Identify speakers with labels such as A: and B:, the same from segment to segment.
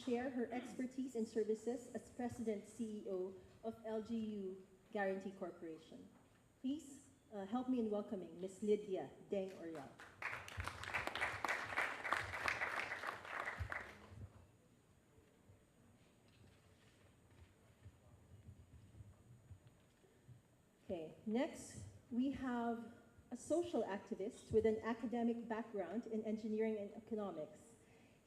A: share her expertise and services as President CEO of LGU Guarantee Corporation. Please help me in welcoming Ms. Lydia Deng Orial. Okay, next we have a social activist with an academic background in engineering and economics.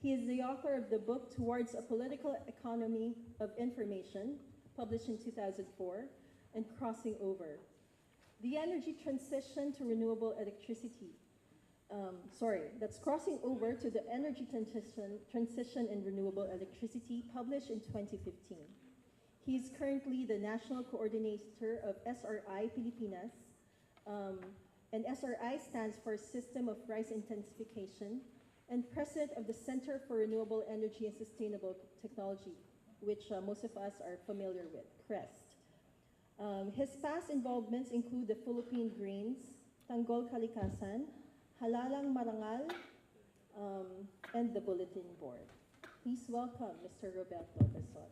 A: He is the author of the book Towards a Political Economy of Information, published in 2004, and Crossing Over. The energy transition to renewable electricity. That's Crossing Over to the Energy Transition and Renewable Electricity, published in 2015. He is currently the National Coordinator of SRI Pilipinas, and SRI stands for System of Rice Intensification, and President of the Center for Renewable Energy and Sustainable Technology, which most of us are familiar with, CREST. His past involvements include the Philippine Greens, Tanggol Kalikasan, Halalang Marangal, and the Bulletin Board. Please welcome Mr. Roberto Besson.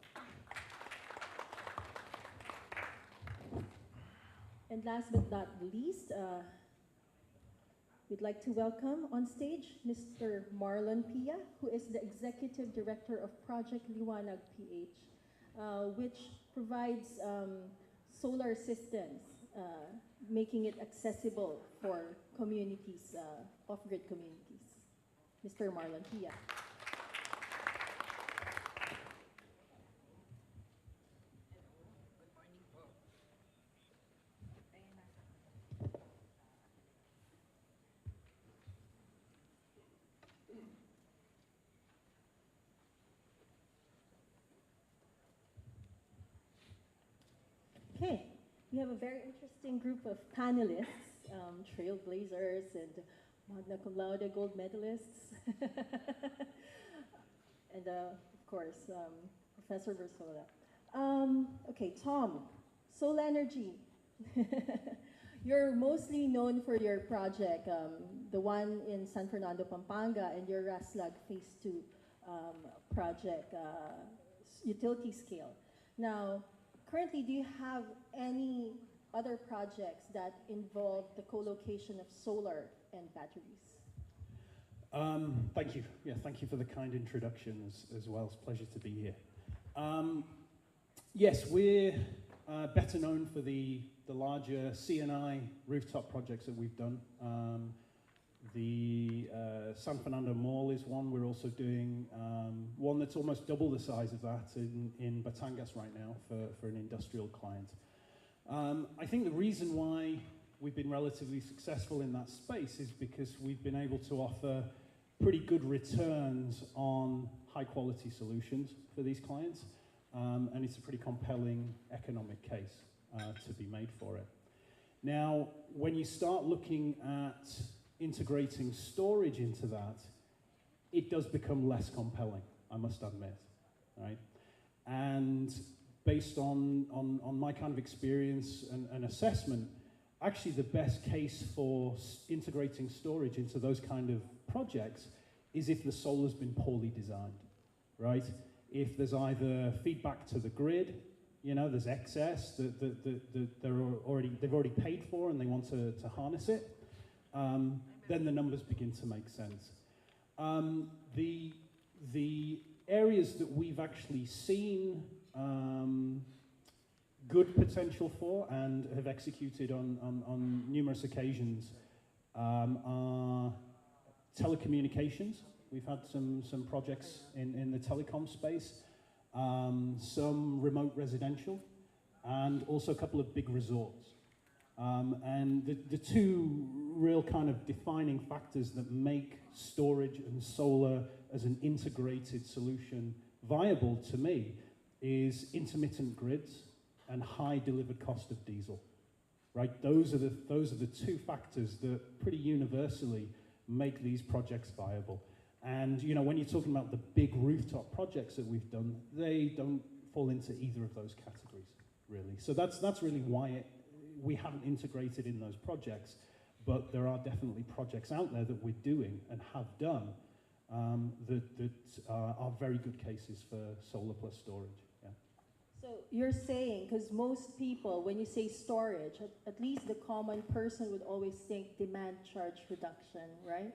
A: And last but not least, we'd like to welcome on stage Mr. Marlon Pia, who is the Executive Director of Project Liwanag PH, which provides solar systems, making it accessible for communities, off-grid communities. Mr. Marlon Pia. Okay, we have a very interesting group of panelists, trailblazers and Magna Cum Laude gold medalists, and of course, Professor Versola. Okay, Tom, Soul Energy. You're mostly known for your project, the one in San Fernando, Pampanga, and your Raslag Phase 2 project, utility scale. Now, currently, do you have any other projects that involve the co-location of solar and batteries?
B: Thank you. Yeah, thank you for the kind introduction as well. It's a pleasure to be here. Yes, we're better known for the larger CNI rooftop projects that we've done. The San Fernando Mall is one. We're also doing one that's almost double the size of that in Batangas right now for an industrial client. I think the reason why we've been relatively successful in that space is because we've been able to offer pretty good returns on high quality solutions for these clients, and it's a pretty compelling economic case to be made for it. Now, when you start looking at integrating storage into that, it does become less compelling, I must admit, right? And based on my kind of experience and assessment, actually the best case for integrating storage into those kind of projects is if the solar's been poorly designed, right? If there's either feedback to the grid, you know, there's excess that they've already paid for and they want to harness it, then the numbers begin to make sense. The areas that we've actually seen good potential for and have executed on numerous occasions are telecommunications. We've had some projects in the telecom space, some remote residential, and also a couple of big resorts. And the two real kind of defining factors that make storage and solar as an integrated solution viable to me is intermittent grids and high delivered cost of diesel, right? Those are the two factors that pretty universally make these projects viable. And you know, when you're talking about the big rooftop projects that we've done, they don't fall into either of those categories, really. So that's really why we haven't integrated in those projects, but there are definitely projects out there that we're doing and have done that are very good cases for solar plus storage. Yeah.
A: So you're saying, because most people, when you say storage, at least the common person would always think demand charge reduction, right?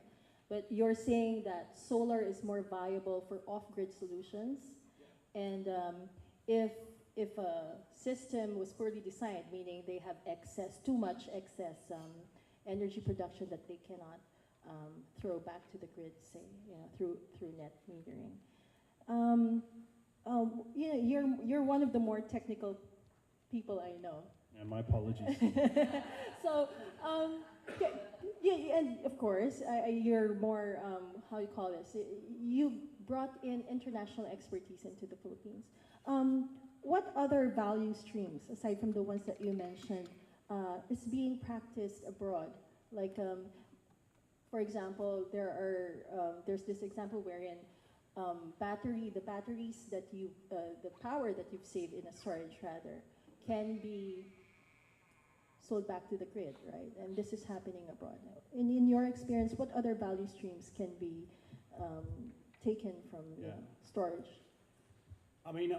A: But you're saying that solar is more viable for off-grid solutions, and if a system was poorly designed, meaning they have too much excess energy production that they cannot throw back to the grid, say, through net metering. You're one of the more technical people I know.
B: Yeah, my apologies.
A: So, yeah, and of course, you're more, how you call this? You brought in international expertise into the Philippines. What other value streams, aside from the ones that you mentioned, is being practiced abroad? Like, for example, there's this example wherein the batteries that the power that you've saved in a storage rather, can be sold back to the grid, right? And this is happening abroad. In your experience, what other value streams can be taken from storage?
B: I mean,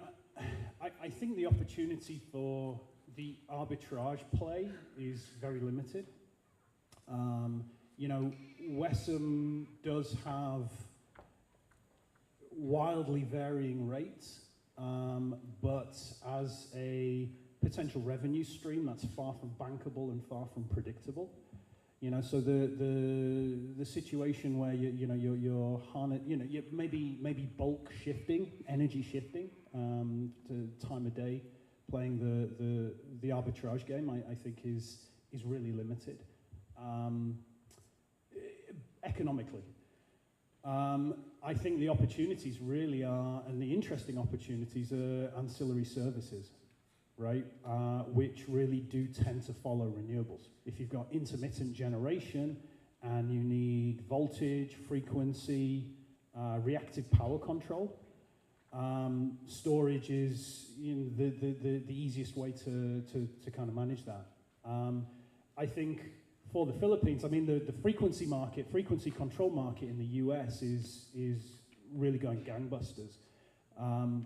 B: I think the opportunity for the arbitrage play is very limited. WESM does have wildly varying rates, but as a potential revenue stream, that's far from bankable and far from predictable. So the situation where you're maybe bulk shifting, energy shifting to time of day, playing the arbitrage game, I think is really limited economically. I think the opportunities really are, and the interesting opportunities are ancillary services, right? Which really do tend to follow renewables. If you've got intermittent generation and you need voltage, frequency, reactive power control, storage is the easiest way to kind of manage that. I think for the Philippines, I mean, the frequency control market in the US is really going gangbusters.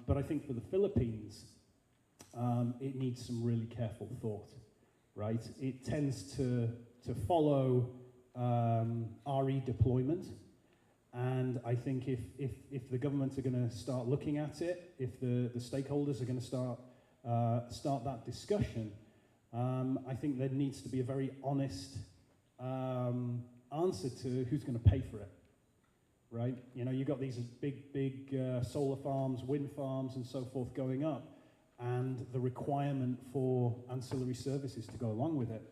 B: But I think for the Philippines, it needs some really careful thought, right? It tends to follow RE deployment. And I think if the government are going to start looking at it, if the stakeholders are going to start that discussion, I think there needs to be a very honest answer to who's going to pay for it, right? You've got these big solar farms, wind farms, and so forth going up, and the requirement for ancillary services to go along with it.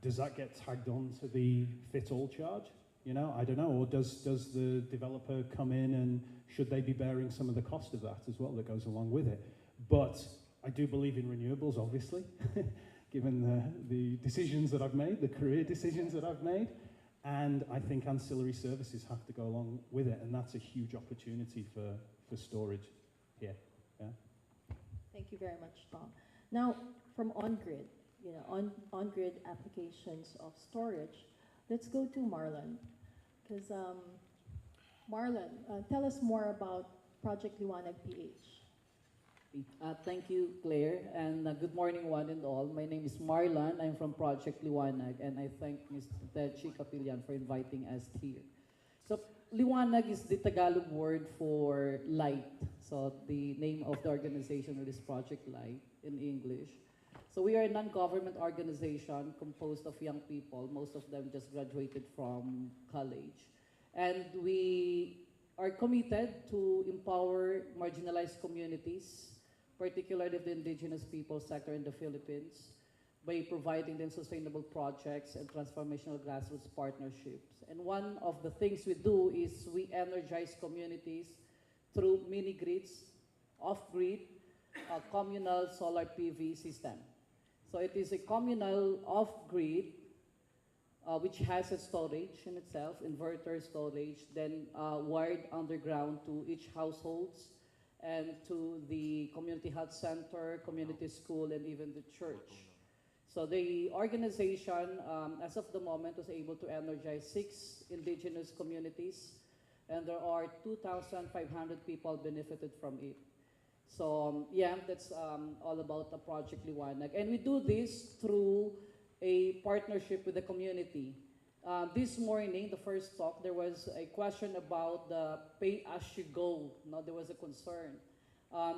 B: Does that get tagged on to the fit-all charge? I don't know. Or does the developer come in, and should they be bearing some of the cost of that as well that goes along with it? But I do believe in renewables, obviously, given the decisions that I've made, the career decisions that I've made. And I think ancillary services have to go along with it, and that's a huge opportunity for storage here. Yeah.
A: Thank you very much, Tom. Now, from on-grid, on-grid applications of storage, let's go to Marlon. Because Marlon, tell us more about Project Liwanag PH.
C: Thank you, Claire, and good morning, one and all. My name is Marlon. I'm from Project Liwanag, and I thank Mr. Techi Capillan for inviting us here. So, Liwanag is the Tagalog word for light. So, the name of the organization is Project Light in English. So, we are a non-government organization composed of young people. Most of them just graduated from college. And we are committed to empower marginalized communities, particularly the indigenous people sector in the Philippines, by providing them sustainable projects and transformational grassroots partnerships. And one of the things we do is we energize communities through mini-grids, off-grid, communal solar PV system. So it is a communal off-grid which has a storage in itself, inverter storage, then wired underground to each households, and to the community health center, community school, and even the church. So the organization, as of the moment, was able to energize 6 indigenous communities and there are 2,500 people benefited from it. So yeah, that's all about the Project Liwanag. And we do this through a partnership with the community. This morning, the first talk, there was a question about the pay-as-you-go. No, there was a concern.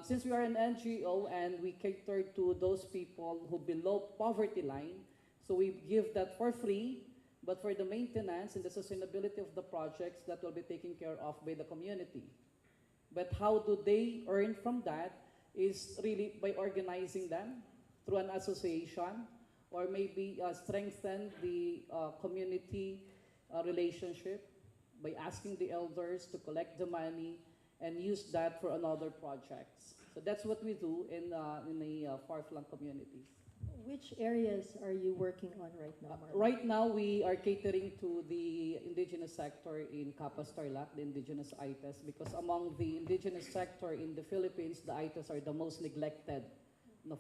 C: Since we are an NGO and we cater to those people who below poverty line, so we give that for free, but for the maintenance and the sustainability of the projects, that will be taken care of by the community. But how do they earn from that is really by organizing them through an association, or maybe strengthen the community relationship by asking the elders to collect the money and use that for another projects. So that's what we do in the far-flung communities.
A: Which areas are you working on right now, Marlon?
C: Right now, we are catering to the indigenous sector in Capas Tarlac, the indigenous ITES, because among the indigenous sector in the Philippines, the ITES are the most neglected,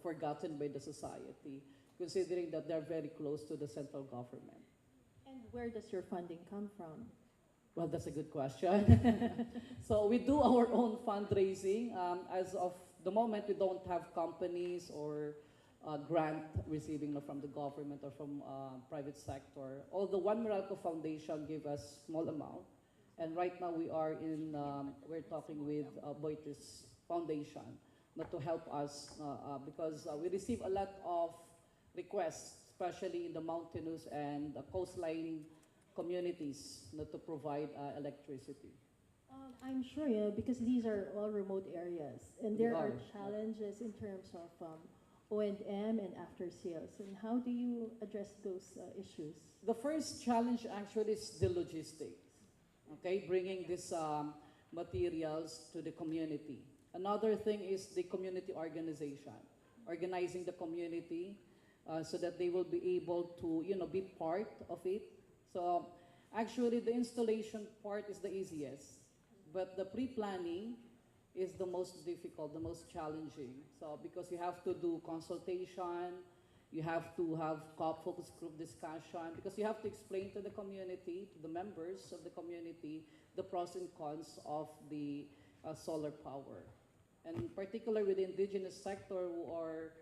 C: forgotten by the society, considering that they're very close to the central government.
A: And where does your funding come from?
C: Well, that's a good question. So we do our own fundraising. As of the moment, we don't have companies or grant receiving from the government or from private sector. Although One Meralco Foundation gave us small amount, and right now we're talking with Boitis Foundation to help us because we receive a lot of requests, especially in the mountainous and coastline communities to provide electricity.
A: I'm sure, because these are all remote areas, and there are challenges in terms of O&M and after sales. And how do you address those issues?
C: The first challenge actually is the logistics, okay, bringing these materials to the community. Another thing is the community organization, organizing the community so that they will be able to, be part of it. So actually the installation part is the easiest, but the pre-planning is the most difficult, the most challenging. So because you have to do consultation, you have to have focus group discussion, because you have to explain to the community, to the members of the community, the pros and cons of the solar power. And particularly with the indigenous sector who are,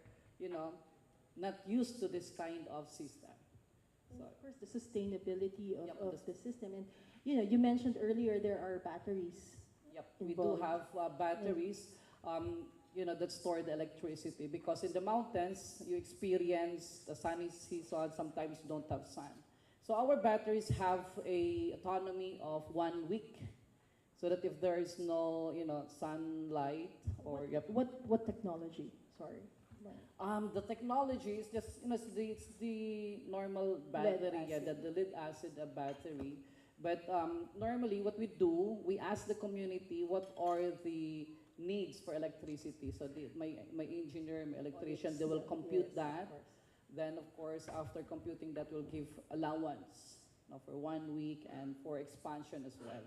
C: not used to this kind of system.
A: And of course, the sustainability of the system. And you mentioned earlier there are batteries.
C: Yep, we do have batteries, that store the electricity, because in the mountains you experience the sunny season, sometimes you don't have sun. So our batteries have a autonomy of 1 week, so that if there is no, sunlight or
A: what technology? Sorry.
C: The technology is just, it's the normal battery, the lead acid battery. But normally what we do, we ask the community what are the needs for electricity. So my engineer, my electrician, they will compute that. Then of course, after computing that, we'll give allowance for 1 week and for expansion as well.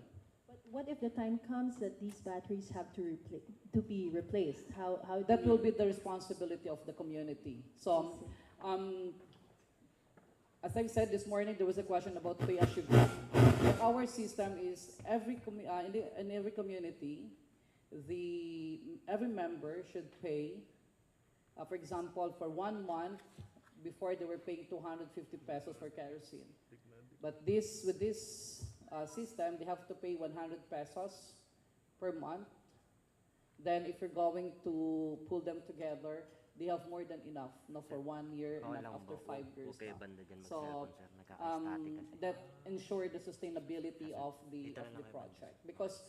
A: But what if the time comes that these batteries have to be replaced? How
C: that will be the responsibility of the community. So, as I said this morning, there was a question about pay-as-you-go. Our system is in every community, every member should pay. For example, for 1 month, before they were paying 250 pesos for kerosene. But with this system, they have to pay 100 pesos per month. Then if you're going to pull them together, they have more than enough for 1 year and after 5 years. So that ensures the sustainability of the project. Because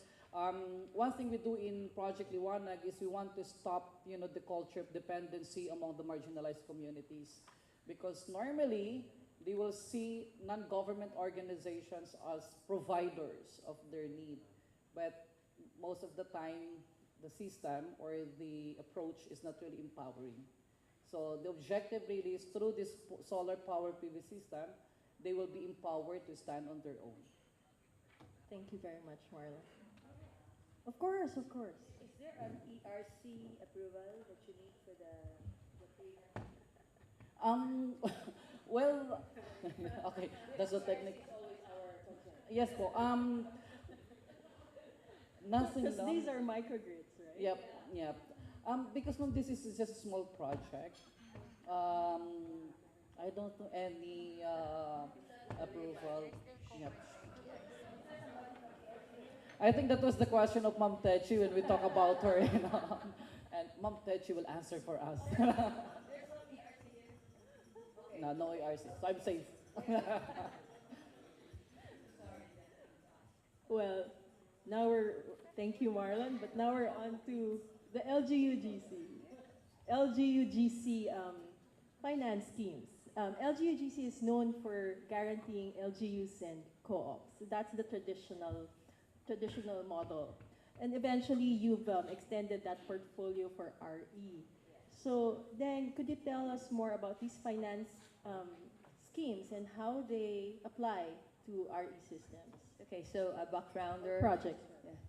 C: one thing we do in Project Liwanag is we want to stop the culture of dependency among the marginalized communities. Because normally, they will see non-government organizations as providers of their need. But most of the time, the system or the approach is not really empowering. So the objective really is through this solar power PV system, they will be empowered to stand on their own.
A: Thank you very much, Marla. Of course, of course.
D: Is there an ERC approval that you need for the cleaner?
C: Well, okay, that's a technique.
D: It's always our concern.
C: Yes po. Nothing
A: Because
C: long.
A: these are microgrids, right?
C: Yep, yep. Because ma'am, this is just a small project. I don't know any approval. Yep. I think that was the question of Ma'am Techi when we talk about her, you know. And Ma'am Techi will answer for us. No, no ARC, so I'm safe.
A: Well, now thank you, Marlon, but now we're on to the LGUGC. LGUGC finance schemes. LGUGC is known for guaranteeing LGUs and co-ops. So that's the traditional model. And eventually, you've extended that portfolio for RE. So then, could you tell us more about these finance schemes and how they apply to RE systems?
D: Okay, so a backgrounder.
A: Projects.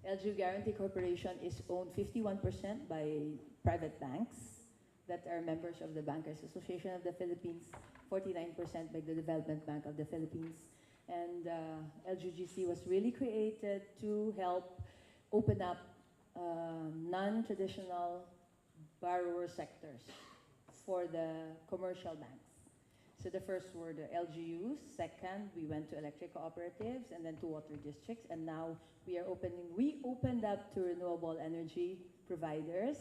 D: Yeah. LGU Guarantee Corporation is owned 51% by private banks that are members of the Bankers Association of the Philippines, 49% by the Development Bank of the Philippines. And LGGC was really created to help open up non-traditional borrower sectors for the commercial banks. So the first were the LGUs, second we went to electric cooperatives, and then to water districts, and now we opened up to renewable energy providers.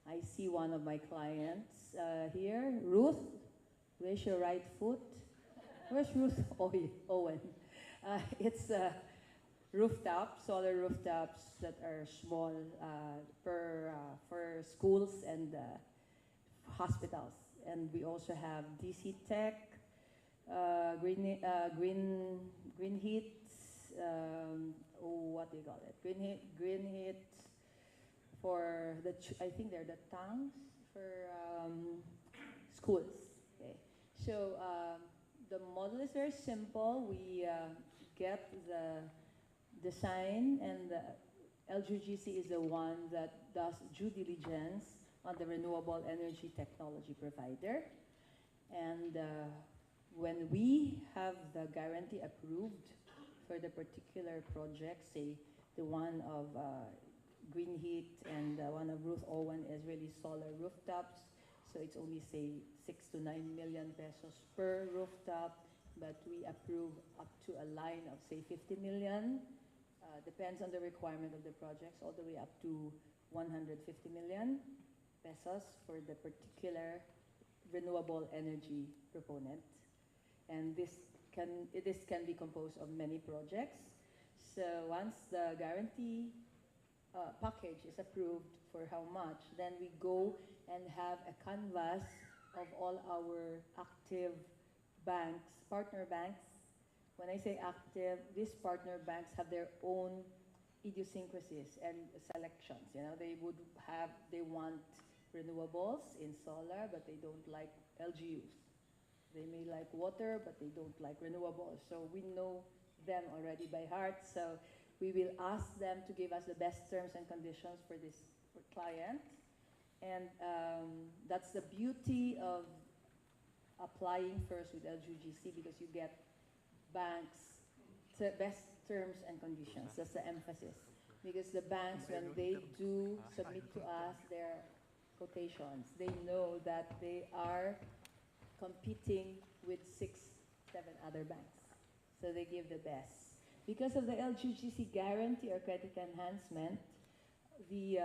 D: I see one of my clients here, Ruth, raise your right foot. Where's Ruth Owen? It's solar rooftops that are small for schools and hospitals. And we also have DC Tech, Green Heat, what do you call it? Green Heat for I think they're the tanks for schools. Okay, so the model is very simple. We get the design, and the LGGC is the one that does due diligence on the renewable energy technology provider. And when we have the guarantee approved for the particular project, say the one of Green Heat and one of Ruth Owen is really solar rooftops, so it's only say 6 to 9 million pesos per rooftop, but we approve up to a line of say 50 million, depends on the requirement of the projects, all the way up to 150 million pesos for the particular renewable energy proponent. And this can be composed of many projects. So once the guarantee package is approved for how much, then we go and have a canvas of all our active banks, partner banks. When I say active, these partner banks have their own idiosyncrasies and selections. You know, they want renewables in solar, but they don't like LGUs. They may like water, but they don't like renewables. So we know them already by heart. So we will ask them to give us the best terms and conditions for this client. And that's the beauty of applying first with LGGC, because you get banks to best terms and conditions. That's the emphasis. Because the banks, when they do submit to us their quotations, they know that they are competing with 6, 7 other banks. So they give the best. Because of the LGGC guarantee or credit enhancement, the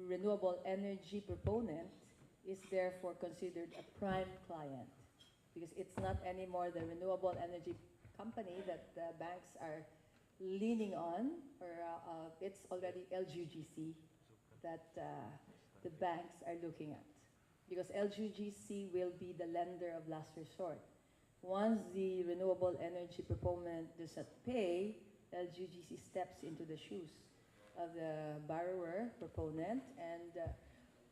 D: renewable energy proponent is therefore considered a prime client, because it's not anymore the renewable energy company that the banks are leaning on, or it's already LGGC that the banks are looking at. Because LGGC will be the lender of last resort. Once the renewable energy proponent does not pay, LGGC steps into the shoes of the borrower proponent, and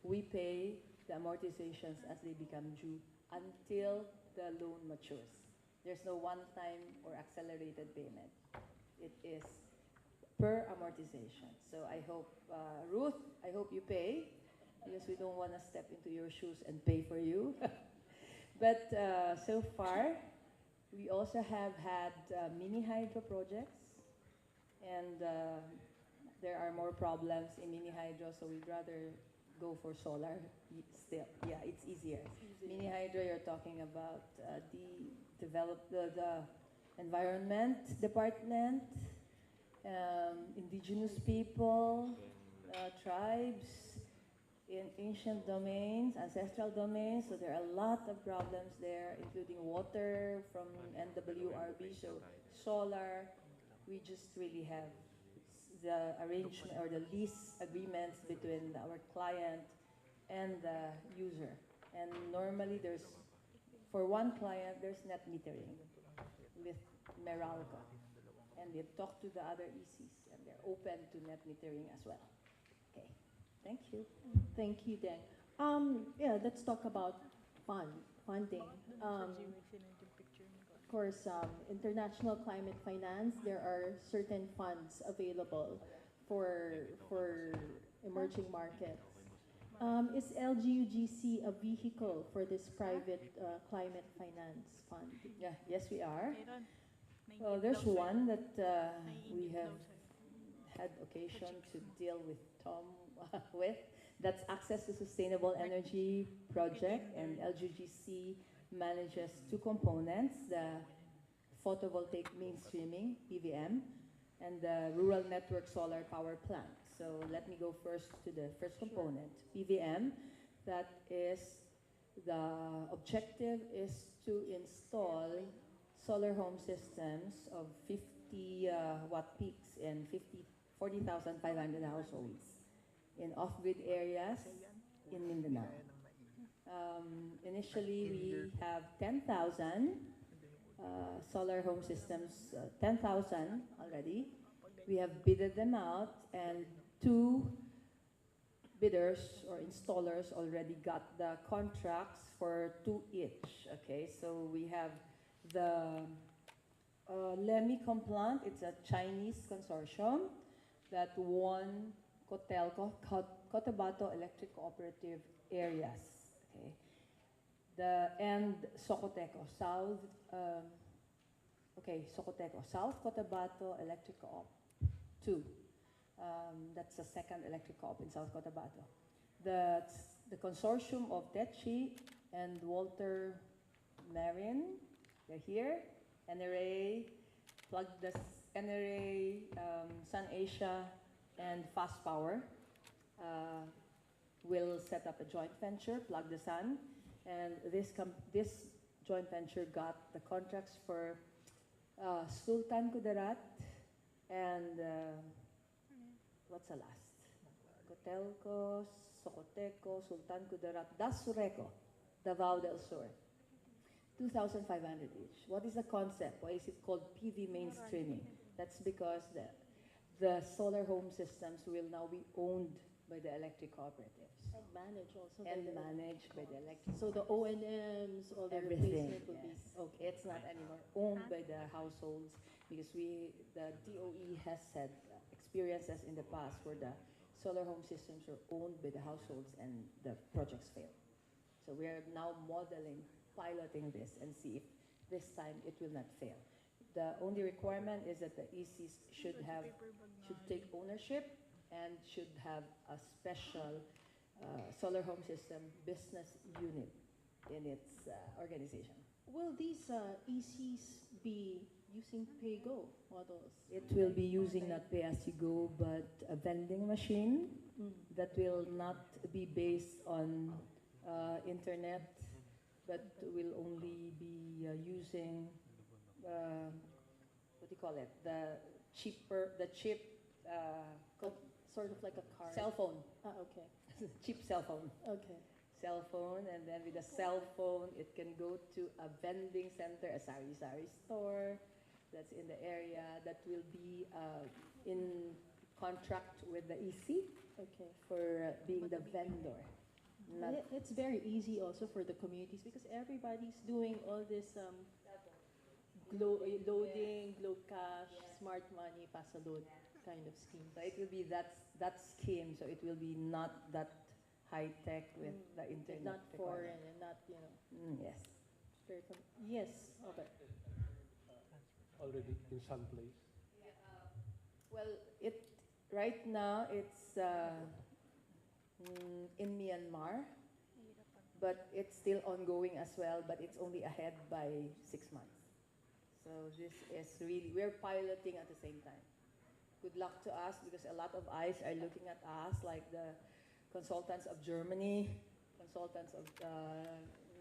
D: we pay the amortizations as they become due until the loan matures. There's no one-time or accelerated payment. It is per amortization. So I hope, Ruth, I hope you pay, because we don't want to step into your shoes and pay for you. But so far, we also have had mini hydro projects, and there are more problems in mini hydro, so we'd rather go for solar still. Yeah, it's easier. Mini hydro, you're talking about the environment department, indigenous people, tribes in ancient domains, ancestral domains. So there are a lot of problems there, including water from NWRB. So solar, we just really have the arrangement or the lease agreements between our client and the user. And normally for one client, there's net metering with Meralco. And we've talked to the other ECs, and they're open to net metering as well. Okay, thank you.
A: Thank you, Deng. Yeah, let's talk about funding. Of course, international climate finance, there are certain funds available for emerging markets. Is LGUGC a vehicle for this private climate finance fund?
D: Yeah, yes, we are. Well, there's one that we have had occasion to deal with Tom with. That's Access to Sustainable Energy Project, and LGGC manages two components, the photovoltaic mainstreaming, PVM, and the Rural Network Solar Power Plant. So let me go first to the first component, PVM. That is, the objective is to install solar home systems of 50 watt peaks in 40,500 households in off-grid areas in Mindanao. Initially, we have 10,000 solar home systems, 10,000 already. We have bidded them out, and 2 bidders or installers already got the contracts for 2 each. Okay, so we have the Lemi Complant. It's a Chinese consortium that won Cotabato Electric Cooperative areas. Okay, and Socoteco South. Socoteco South Cotabato Electric Co-op 2. That's the second electric co-op in South Cotabato. The consortium of Techi and Walter Marin, they're here. NRA, NRA, Sun Asia, and Fast Power will set up a joint venture, Plug the Sun, and this joint venture got the contracts for Sultan Kudarat and what's the last? Cotelco, Socoteco, Sultan Kudarat, Das Sureco, Davao del Sur. 2,500 each. What is the concept? Why is it called PV mainstreaming? That's because the solar home systems will now be owned by the electric cooperatives.
A: And managed also.
D: And managed by the electric.
A: So the O&Ms, all the
D: everything,
A: replacement will
D: yes.
A: be, okay.
D: It's not anymore owned by the households, because the DOE has said experiences in the past where the solar home systems are owned by the households and the projects fail. So we are now piloting this and see if this time it will not fail. The only requirement is that the ECs should take ownership and should have a special solar home system business unit in its organization.
A: Will these ECs be using pay-go models?
D: It will be using not pay-as-you-go, but a vending machine that will not be based on internet, but will only be using what do you call it? The cheap
A: Sort of like a card.
D: cell phone.
A: Okay.
D: Cheap cell phone.
A: Okay.
D: Cell phone, and then with a cell phone, it can go to a vending center, a sari-sari store that's in the area that will be in contract with the EC.
A: Okay.
D: For being the vendor.
A: It's very easy also for the communities because everybody's doing all this loading, Glow Cash, Smart Money, Pasalud kind of scheme.
D: So it will be that scheme, so it will be not that high tech with the internet.
A: Not foreign and not,
D: Yes.
A: Yes, okay.
E: Already in some place.
D: Well, right now it's in Myanmar, but it's still ongoing as well, but it's only ahead by 6 months. So this is really, we're piloting at the same time. Good luck to us because a lot of eyes are looking at us, like the consultants of Germany, consultants of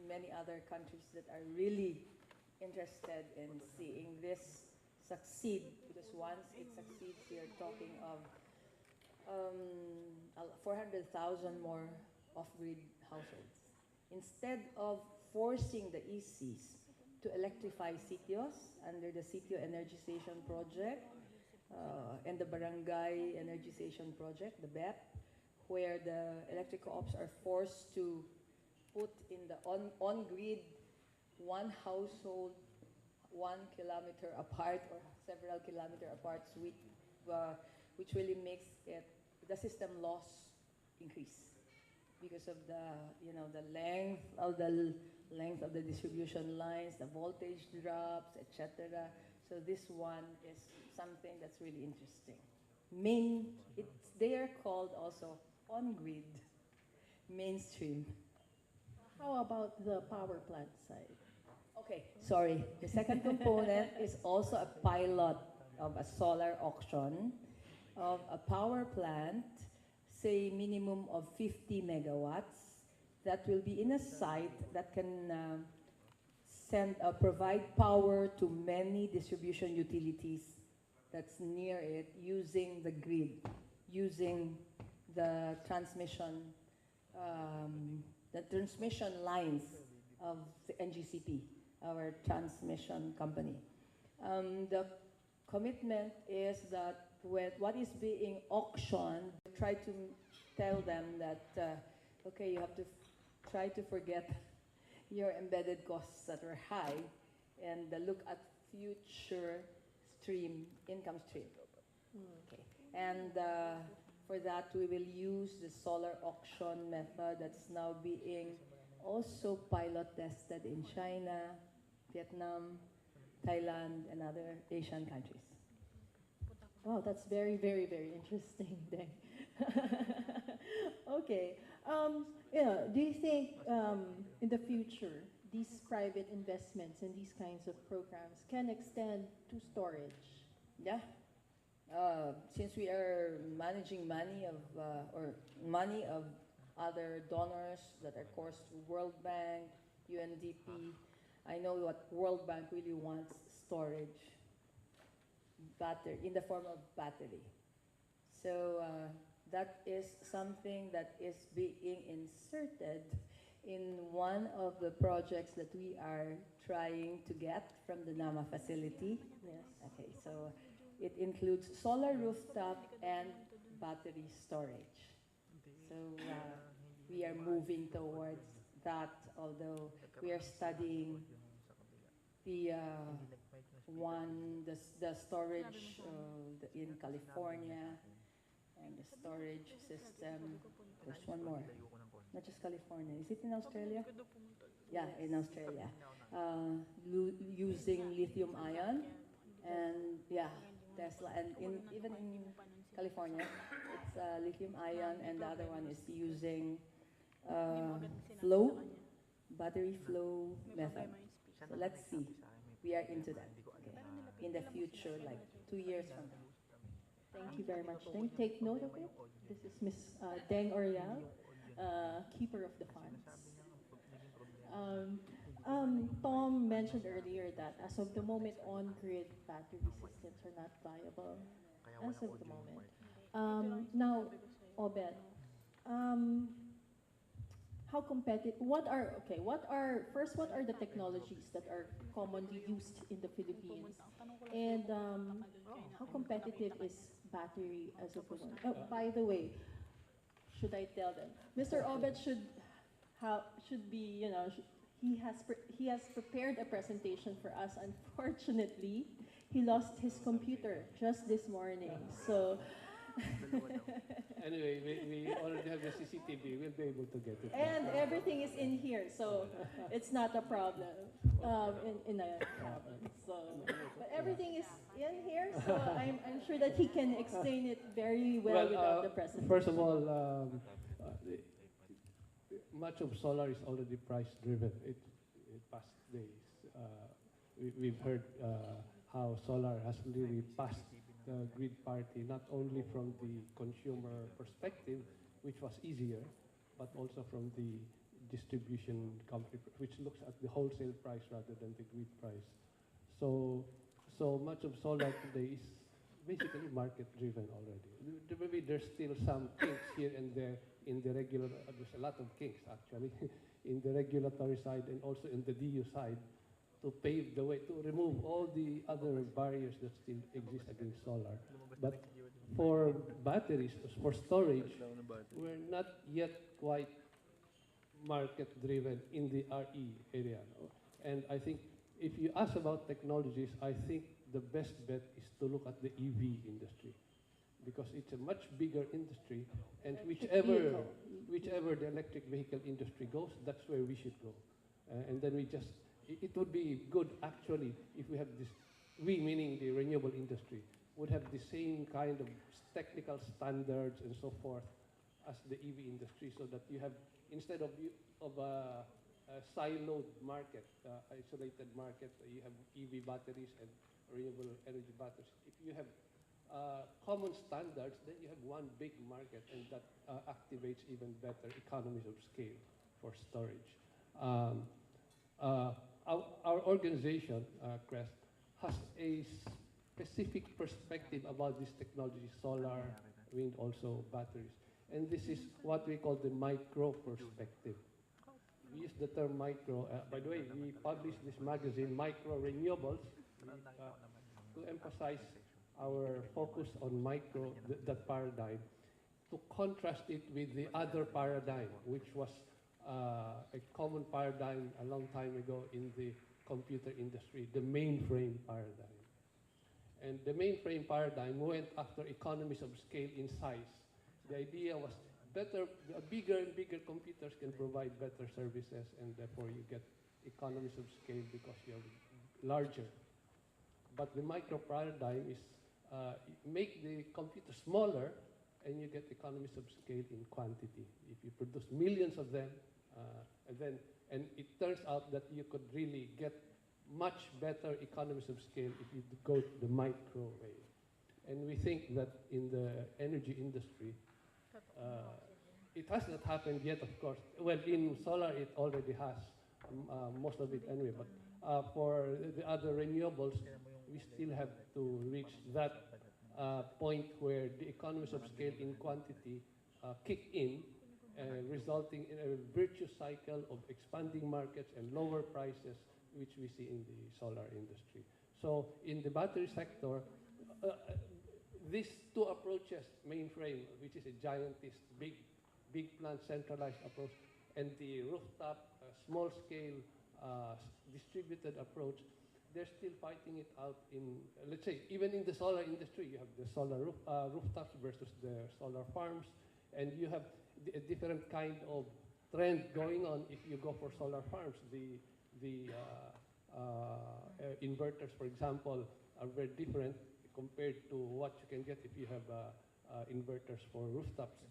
D: many other countries that are really interested in seeing this succeed, because once it succeeds, you're talking of 400,000 more off-grid households. Instead of forcing the ECs to electrify sitios under the Sitio Energization Project and the Barangay Energization Project, the BEP, where the electric co-ops are forced to put in the on-grid one household 1 kilometer apart or several kilometer apart, which really makes it, the system loss increase because of the, you know, the length of the distribution lines, the voltage drops, etc. So this one is something that's really interesting. They are called also on-grid mainstream.
A: How about the power plant side?
D: Okay, sorry. The second component is also a pilot of a solar auction of a power plant, say minimum of 50 megawatts, that will be in a site that can provide power to many distribution utilities that's near it using the grid, using the transmission lines of the NGCP, our transmission company. The commitment is that with what is being auctioned, try to tell them that, okay, you have to try to forget your embedded costs that are high and look at future income stream. Okay. And for that, we will use the solar auction method that's now being also pilot tested in China, Vietnam, Thailand, and other Asian countries.
A: Wow, that's very, very, very interesting. Okay. Do you think in the future these private investments and these kinds of programs can extend to storage?
D: Yeah. Since we are managing money of other donors that are, of course, World Bank, UNDP, I know what World Bank really wants: storage, battery, in the form of battery. So that is something that is being inserted in one of the projects that we are trying to get from the NAMA facility.
A: Yes.
D: Okay, so it includes solar rooftop and battery storage. So we are moving towards that, although we are studying the storage in California and the storage system. There's one more, not just California. Is it in Australia? Yeah, in Australia. Using lithium ion, and yeah, Tesla, and even in California, it's lithium ion, and the other one is using battery flow method. So let's see. We are into that, okay, in the future, like 2 years from now.
A: Thank you very much, Deng. Take note of it. This is Miss Deng Orial, keeper of the funds. Tom mentioned earlier that as of the moment, on-grid battery systems are not viable. As of the moment. Now, Obed, how competitive? What are the technologies that are commonly used in the Philippines, and how competitive is battery as of the moment? Oh, by the way, should I tell them? Mr. Obed should be, he has prepared a presentation for us. Unfortunately, he lost his computer just this morning. So
E: Anyway, we already have the CCTV. We'll be able to get it.
A: And everything is in here, so it's not a problem. In a problem. So, but everything is in here, so I'm sure that he can explain it very well without the presentation.
E: First of all, much of solar is already price driven. In past days, we've heard how solar has really passed the grid parity, not only from the consumer perspective, which was easier, but also from the distribution company, which looks at the wholesale price rather than the grid price. So much of solar today is basically market driven already. Maybe there's still some kinks here and there in the there's a lot of kinks actually, in the regulatory side and also in the DU side, to pave the way, to remove all the other barriers that still exist against solar. But for batteries, for storage, we're not yet quite market-driven in the RE area. And I think if you ask about technologies, I think the best bet is to look at the EV industry, because it's a much bigger industry, and whichever the electric vehicle industry goes, that's where we should go. And then it would be good actually if we have this, we meaning the renewable industry, would have the same kind of technical standards and so forth as the EV industry, so that you have, instead of a siloed market, isolated market, you have EV batteries and renewable energy batteries. If you have common standards, then you have one big market, and that activates even better economies of scale for storage. Our organization, CREST, has a specific perspective about this technology, solar, wind, also batteries. And this is what we call the micro perspective. We use the term micro. By the way, we published this magazine, Micro Renewables, to emphasize our focus on micro, that paradigm, to contrast it with the other paradigm, which was a common paradigm a long time ago in the computer industry, the mainframe paradigm. And the mainframe paradigm went after economies of scale in size. The idea was bigger and bigger computers can provide better services, and therefore you get economies of scale because you're larger. But the micro paradigm is make the computer smaller, and you get economies of scale in quantity. If you produce millions of them, and it turns out that you could really get much better economies of scale if you go the micro way. And we think that in the energy industry, it has not happened yet, of course. Well, in solar it already has, most of it anyway, but for the other renewables, we still have to reach that point where the economies of scale in quantity kick in, resulting in a virtuous cycle of expanding markets and lower prices, which we see in the solar industry. So in the battery sector, these two approaches, mainframe, which is a giantist, big plant centralized approach, and the rooftop, small-scale, distributed approach, they're still fighting it out in, let's say, even in the solar industry, you have the solar rooftops versus the solar farms, and you have a different kind of trend going on if you go for solar farms. The inverters, for example, are very different compared to what you can get if you have inverters for rooftops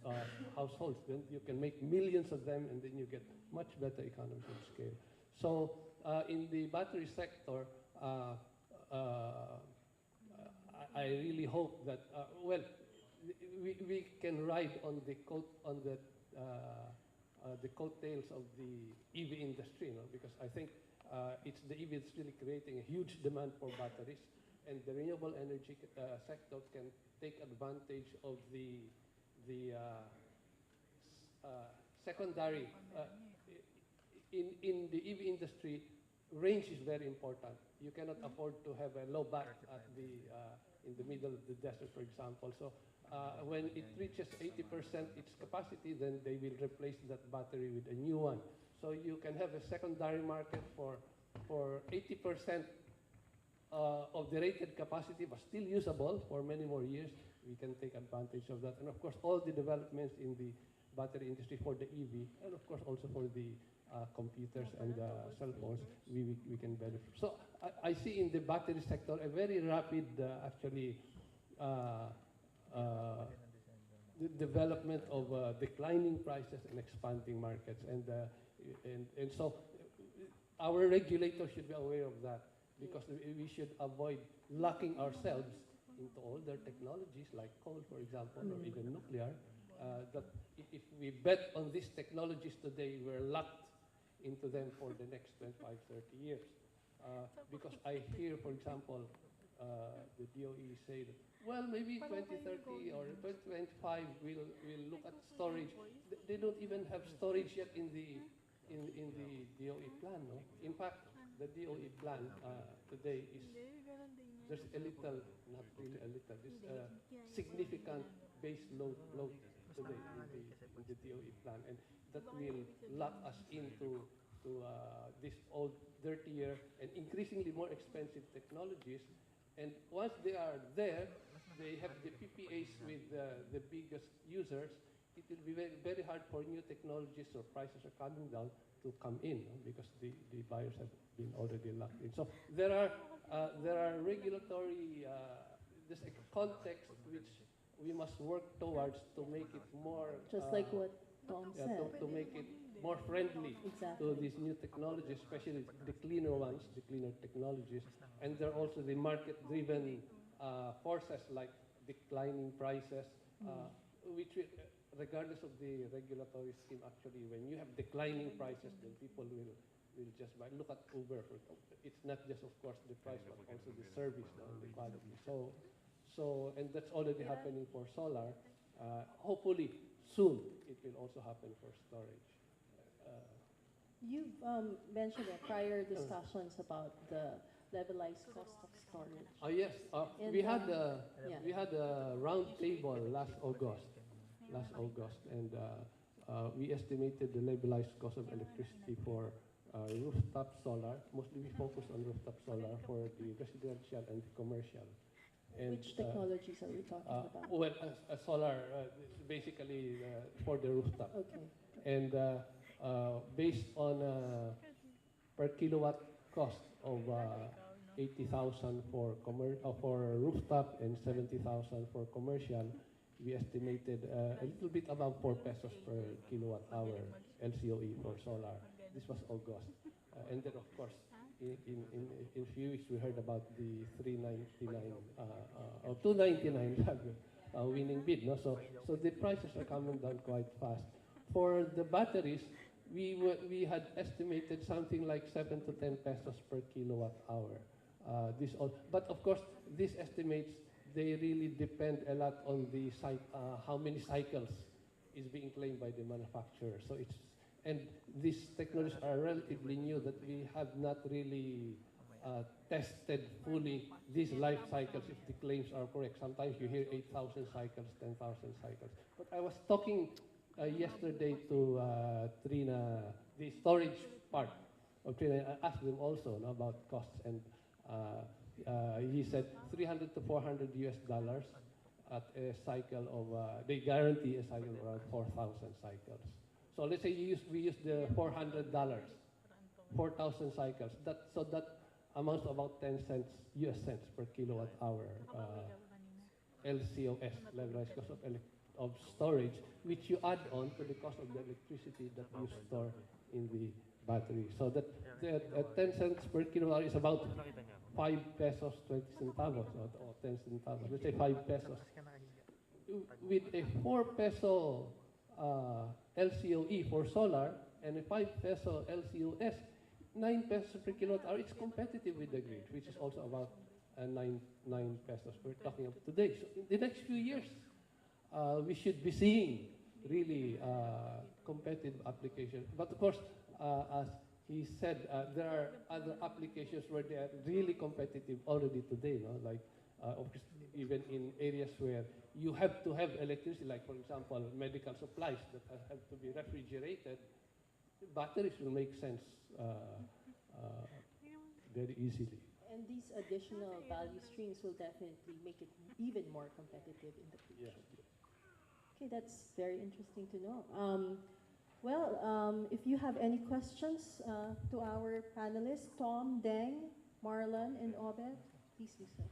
E: households. Then you can make millions of them, and then you get much better economies of scale. So in the battery sector, I really hope that we can ride on the coattails of the EV industry, because I think it's the EV that's really creating a huge demand for batteries, and the renewable energy sector can take advantage of the secondary. In the EV industry, range is very important. You cannot afford to have a low back at in the middle of the desert, for example. So when it reaches 80% its capacity, then they will replace that battery with a new one. So you can have a secondary market for 80% of the rated capacity, but still usable for many more years. we can take advantage of that. And of course, all the developments in the battery industry for the EV, and of course also for the computers and cell phones, we can benefit. So I see in the battery sector a very rapid, actually, the development of declining prices and expanding markets. And so our regulators should be aware of that, because we should avoid locking ourselves into older technologies like coal, for example, or even nuclear. That if we bet on these technologies today, we're locked into them for the next 25, 30 years. Because I hear, for example, the DOE say that, well, maybe 2030 or 2025 we'll look at storage. They don't even have storage yet in the DOE plan. No? In fact, the DOE plan today is, there's a little, not really a little, there's a significant base load today in the DOE plan, and that will lock us into this old, dirtier, and increasingly more expensive technologies. And once they are there, they have the PPAs with the biggest users. It will be very, very hard for new technologies or prices are coming down to come in, no? Because the buyers have been already locked in. So there are regulatory, there's a context which we must work towards to make it more
A: Just like what Tom said.
E: to make it more friendly to these new technologies, especially the cleaner ones, the cleaner technologies. And there are also the market-driven forces like declining prices, which will, regardless of the regulatory scheme, actually, when you have declining prices, then people will just buy. Look at Uber. It's not just, of course, the price, but also the service and the quality. So, and that's already happening for solar. Hopefully, soon, it will also happen for storage.
A: You've mentioned in prior discussions about the levelized cost of storage.
E: Oh yes,
A: And,
E: we had a round table last August, and we estimated the levelized cost of electricity for rooftop solar. Mostly we focus on rooftop solar for the residential and commercial. And,
A: which technologies are we talking about?
E: Well, solar, basically for the rooftop.
A: Okay.
E: And based on per kilowatt cost of 80,000 for rooftop and 70,000 for commercial, we estimated a little bit above 4 pesos per kilowatt hour LCOE for solar. This was August. And then, of course, in few weeks, we heard about the 399 or 299 winning bid. No? So the prices are coming down quite fast. For the batteries, we had estimated something like 7 to 10 pesos per kilowatt hour. But of course, these estimates, they really depend a lot on the how many cycles is being claimed by the manufacturer. So and these technologies are relatively new that we have not really tested fully these life cycles if the claims are correct. Sometimes you hear 8,000 cycles, 10,000 cycles. But I was talking yesterday to Trina, the storage part of Trina. I asked them also about costs, and he said $300 to $400 at a cycle of, they guarantee a cycle of around 4,000 cycles. So let's say we use the $400, 4,000 cycles. So that amounts to about 10 cents, US cents per kilowatt hour LCOS, levelized cost of storage, which you add on to the cost of the electricity that you store in the battery. So that 10 cents per kilowatt is about 5 pesos 20 centavos or 10 centavos. Let's say 5 pesos. With a 4 peso LCOE for solar and a 5 peso LCOS, 9 pesos per kilowatt hour, it's competitive with the grid, which is also about 9 pesos we're talking about today. So in the next few years, we should be seeing really competitive applications. But of course, as he said, there are other applications where they are really competitive already today, no? Like of course, even in areas where you have to have electricity, like for example, medical supplies that have to be refrigerated, batteries will make sense very easily.
A: And these additional value streams will definitely make it even more competitive in the future. Okay, that's very interesting to know. If you have any questions to our panelists, Tom, Deng, Marlon, and Obed, please do so.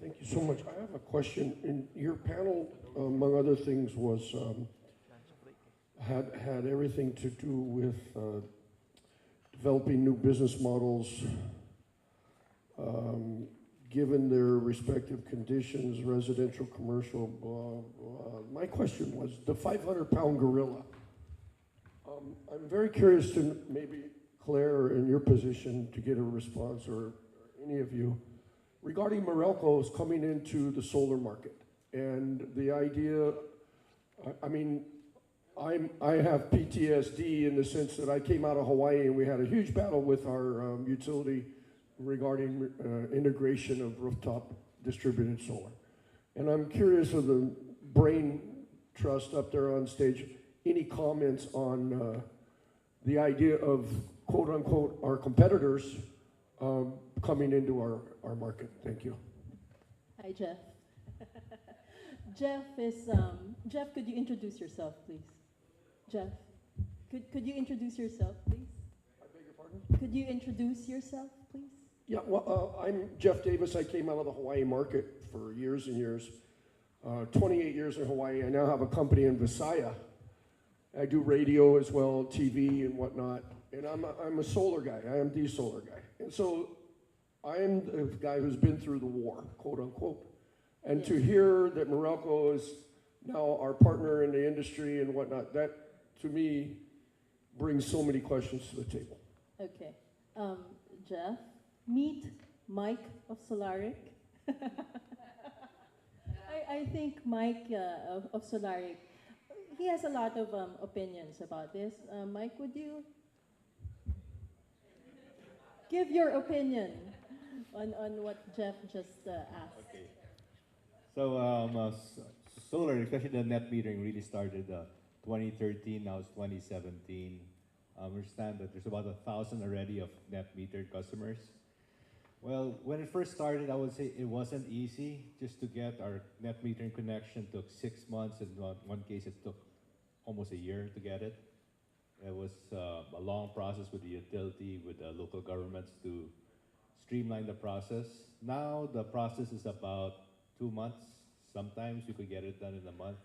F: Thank you so much. I have a question. In your panel, among other things, was had everything to do with developing new business models, given their respective conditions, residential, commercial, blah, blah. My question was the 500-pound gorilla. I'm very curious to maybe Claire, in your position, to get a response, or any of you, regarding Morelco's coming into the solar market and the idea. I have PTSD in the sense that I came out of Hawaii and we had a huge battle with our utility regarding integration of rooftop distributed solar. And I'm curious of the brain trust up there on stage, any comments on the idea of, quote unquote, our competitors coming into our market? Thank you.
A: Hi, Jeff. Jeff, could you introduce yourself, please? Jeff, could you introduce yourself, please?
F: I beg your pardon?
A: Could you introduce yourself, please?
F: Yeah, well, I'm Jeff Davis. I came out of the Hawaii market for years and years. 28 years in Hawaii. I now have a company in Visaya. I do radio as well, TV and whatnot. And I'm a solar guy. I am the solar guy. And so I am the guy who's been through the war, quote unquote. And to hear that Morelco is now our partner in the industry and whatnot, that to me brings so many questions to the table.
A: Okay. Jeff, meet Mike of Solaric. I think Mike of Solaric, he has a lot of opinions about this. Mike, would you give your opinion on what Jeff just asked?
G: Okay. So solar, especially the net metering, really started 2013. Now it's 2017. We understand that there's about 1,000 already of net metered customers. Well, when it first started, I would say it wasn't easy. Just to get our net metering connection took 6 months. In one case, it took almost a year to get it. It was a long process with the utility, with the local governments to streamline the process. Now the process is about 2 months. Sometimes you could get it done in a month.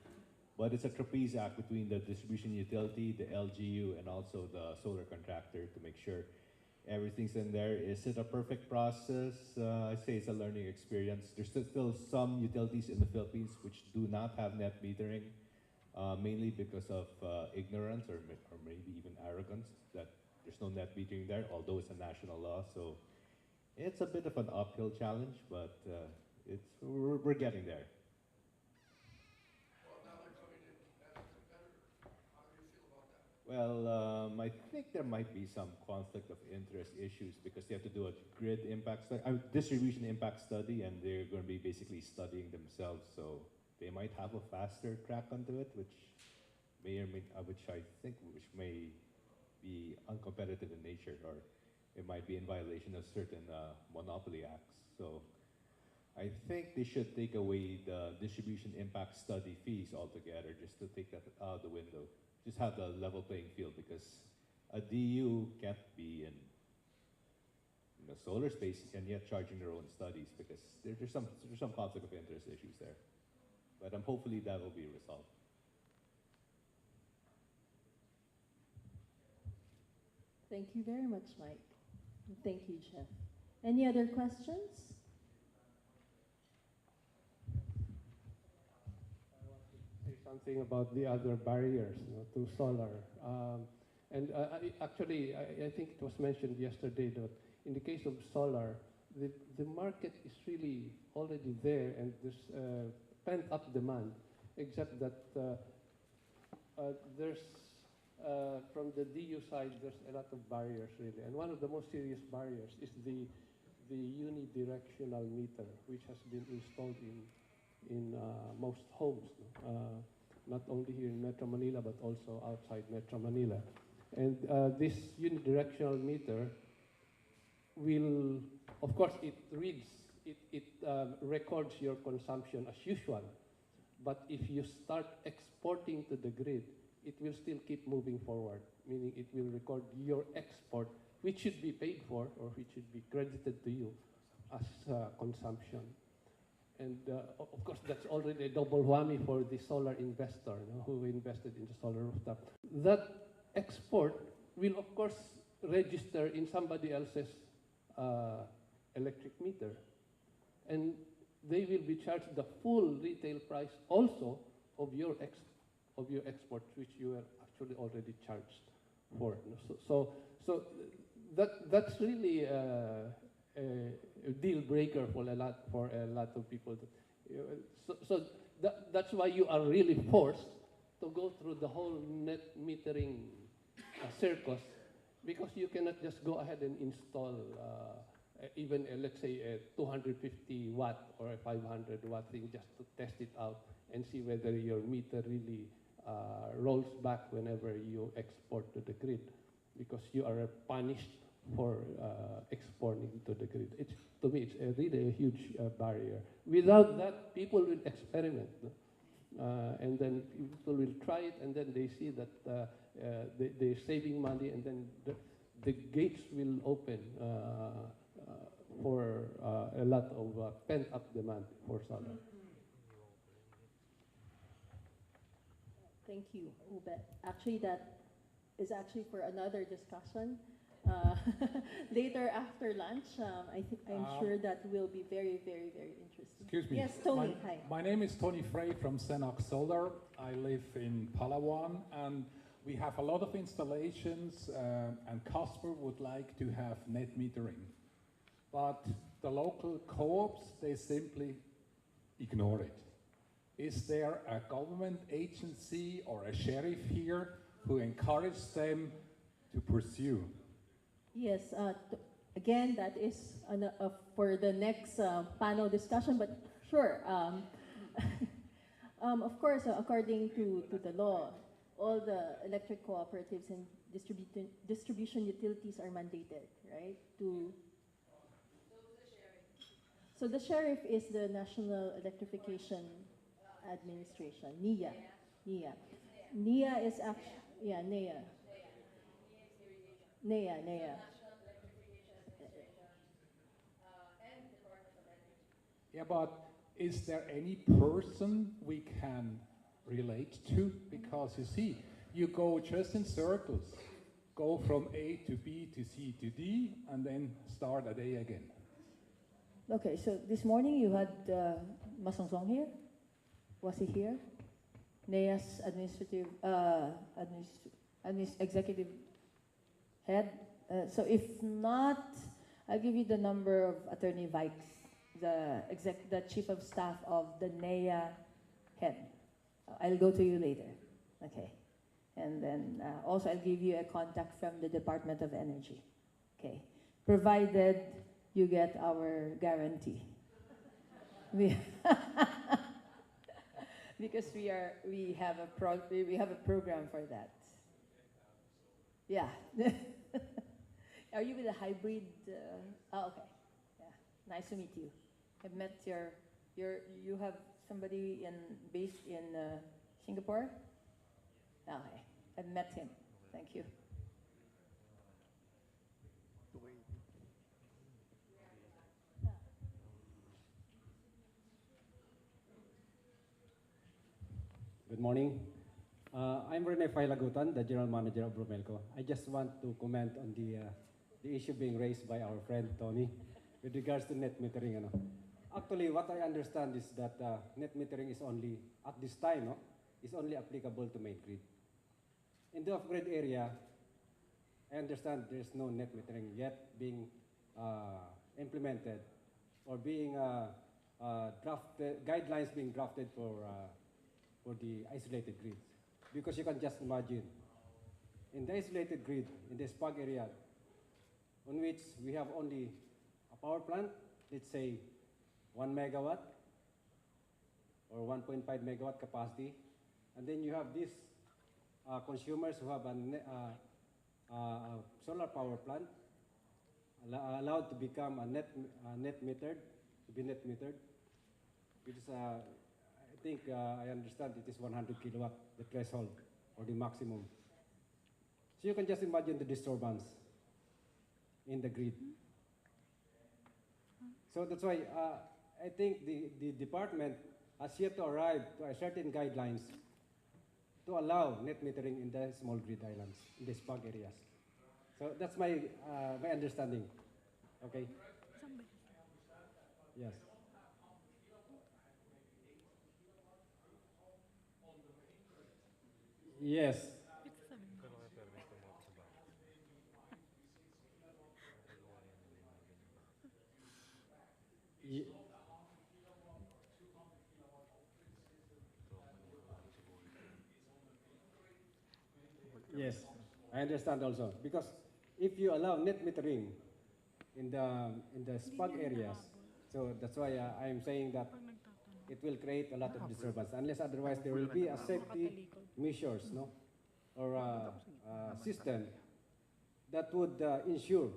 G: But it's a trapeze act between the distribution utility, the LGU, and also the solar contractor to make sure everything's in there. Is it a perfect process? I say it's a learning experience. There's still some utilities in the Philippines which do not have net metering, mainly because of ignorance or maybe even arrogance that there's no net metering there, although it's a national law. So it's a bit of an uphill challenge, but we're getting there. Well, I think there might be some conflict of interest issues because they have to do a grid impact study, distribution impact study, and they're going to be basically studying themselves. So they might have a faster track onto it, which may or may, which may be uncompetitive in nature, or it might be in violation of certain monopoly acts. So I think they should take away the distribution impact study fees altogether, just to take that out of the window. Just have the level playing field, because a DU can't be in the solar space and yet charging their own studies, because there's some conflict of interest issues there. But hopefully that will be resolved.
A: Thank you very much, Mike. And thank you, Jeff. Any other questions?
E: Something about the other barriers, to solar. Actually, I think it was mentioned yesterday that in the case of solar, the market is really already there, and there's pent-up demand, except that there's, from the DU side, there's a lot of barriers, really. And one of the most serious barriers is the unidirectional meter, which has been installed in most homes. not only here in Metro Manila, but also outside Metro Manila. And this unidirectional meter will, of course, it reads, it records your consumption as usual. But if you start exporting to the grid, it will still keep moving forward, meaning it will record your export, which should be paid for or which should be credited to you as consumption. And of course, that's already a double whammy for the solar investor, you know, who invested in the solar rooftop. That export will, of course, register in somebody else's electric meter. And they will be charged the full retail price also of your export, which you are actually already charged for. So that's really a deal breaker for a lot of people. So that's why you are really forced to go through the whole net metering circus, because you cannot just go ahead and install even let's say a 250 watt or a 500 watt thing just to test it out and see whether your meter really rolls back whenever you export to the grid, because you are punished for exporting to the grid. To me, it's really a huge barrier. Without that, people will experiment. And then people will try it, and then they see that they're saving money, and then the gates will open for a lot of pent-up demand for solar.
A: Thank you, Ube. Actually, that is actually for another discussion. Later after lunch, I'm sure that will be very, very, very interesting.
H: Excuse me.
A: Yes, Tony, hi.
H: My name is Tony Frey from Senac Solar. I live in Palawan, and we have a lot of installations, and customer would like to have net metering. But the local co-ops, they simply ignore it. Is there a government agency or a sheriff here who encourages them to pursue?
A: Yes, again, that is for the next panel discussion, but sure. Of course, according to the law, all the electric cooperatives and distribution utilities are mandated, right? So the sheriff is the National Electrification Administration, NEA. NEA is actually, yeah, NEA.
H: Yeah, but is there any person we can relate to? Because you see, you go just in circles, go from A to B to C to D, and then start at A again.
D: Okay, so this morning you had Masong here. Was he here? NEA's executive head. So if not, I'll give you the number of Attorney Vikes, the chief of staff of the NEA head. I'll go to you later. Okay. And then also I'll give you a contact from the Department of Energy. Okay. Provided you get our guarantee. Because we have a program for that. Yeah. Are you with a hybrid? Oh, okay. Yeah. Nice to meet you. I've met you have somebody based in Singapore? Okay. I've met him. Thank you.
I: Good morning. I'm Rene Failagutan, the General Manager of Bromelco. I just want to comment on the issue being raised by our friend Tony with regards to net metering. Actually, what I understand is that net metering is only, at this time, is only applicable to main grid. In the off-grid area, I understand there's no net metering yet being implemented or being drafted, guidelines being drafted for the isolated grids. Because you can just imagine, in the isolated grid, in the SPAG area, on which we have only a power plant, let's say 1 megawatt or 1.5 megawatt capacity, And then you have these consumers who have solar power plant allowed to become a net metered, to be net metered, which is, I think, I understand it is 100 kilowatt, the threshold or the maximum. So you can just imagine the disturbance in the grid. So that's why I think the department has yet to arrive to a certain guidelines to allow net metering in the small grid islands, in the SPAG areas. So that's my my understanding. Okay. Yes. Yes. Ye- Yes, I understand also because if you allow net metering in the SPAG areas, so that's why I am saying that it will create a lot of disturbance unless otherwise there will be a safety measures, no, or a system that would ensure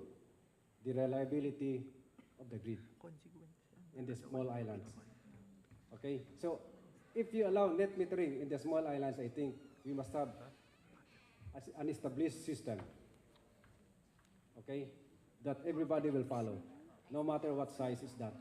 I: the reliability of the grid in the small islands. Okay, so if you allow net metering in the small islands, I think we must have an established system, okay, that everybody will follow, no matter what size is that.